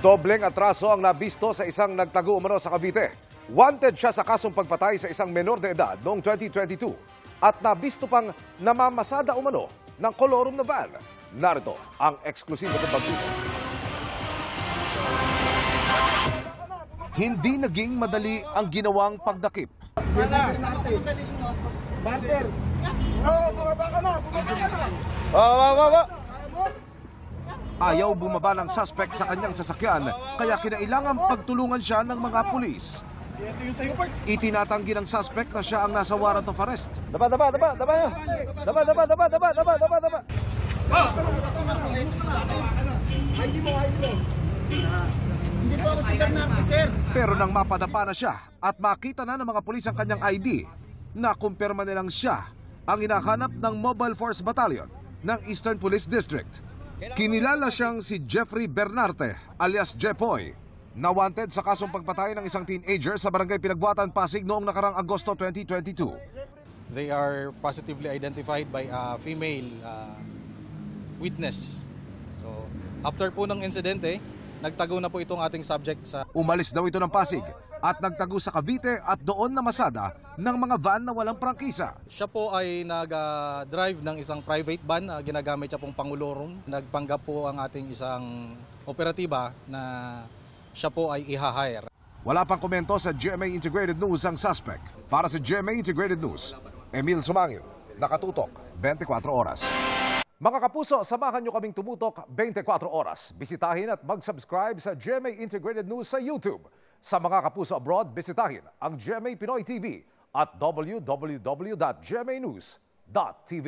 Dobleng atraso ang nabisto sa isang nagtago umano sa Cavite. Wanted siya sa kasong pagpatay sa isang menor de edad noong 2022 at nabisto pang namamasada umano ng kolorum na van. Narito ang eksklusibo ng pagtuto. Hindi naging madali ang ginawang pagdakip. Barter! Bumaba ka na! Bumaba ka na! Ayaw bumaba ng suspect sa kanyang sasakyan, kaya kinailangan pagtulungan siya ng mga pulis. Itinatanggi ng suspect na siya ang nasa warrant of arrest. Daba! Hindi po ako si Bernardo, sir. Pero nang mapadapa na siya at makita na ng mga pulis ang kanyang ID, nakumpirma nilang siya ang hinahanap ng Mobile Force Battalion ng Eastern Police District. Kinilala siyang si Jeffrey Bernarte alias Jepoy, na wanted sa kasong pagpatay ng isang teenager sa barangay Pinagbuatan, Pasig noong nakarang Agosto 2022. They are positively identified by a female witness. So, after po ng insidente, nagtago na po itong ating subject sa... Umalis daw ito ng Pasig at nagtago sa Cavite at doon na masada ng mga van na walang prangkisa. Siya po ay nag-drive ng isang private van na ginagamit siya pong pangulorum. Nagpanggap po ang ating isang operatiba na siya po ay i-hire. Wala pang komento sa GMA Integrated News ang suspect. Para sa GMA Integrated News, Emil Sumangil, nakatutok 24 oras. Mga kapuso, samahan nyo kaming tumutok 24 oras. Bisitahin at mag-subscribe sa GMA Integrated News sa YouTube. Sa mga kapuso abroad, bisitahin ang GMA Pinoy TV at www.gmanews.tv.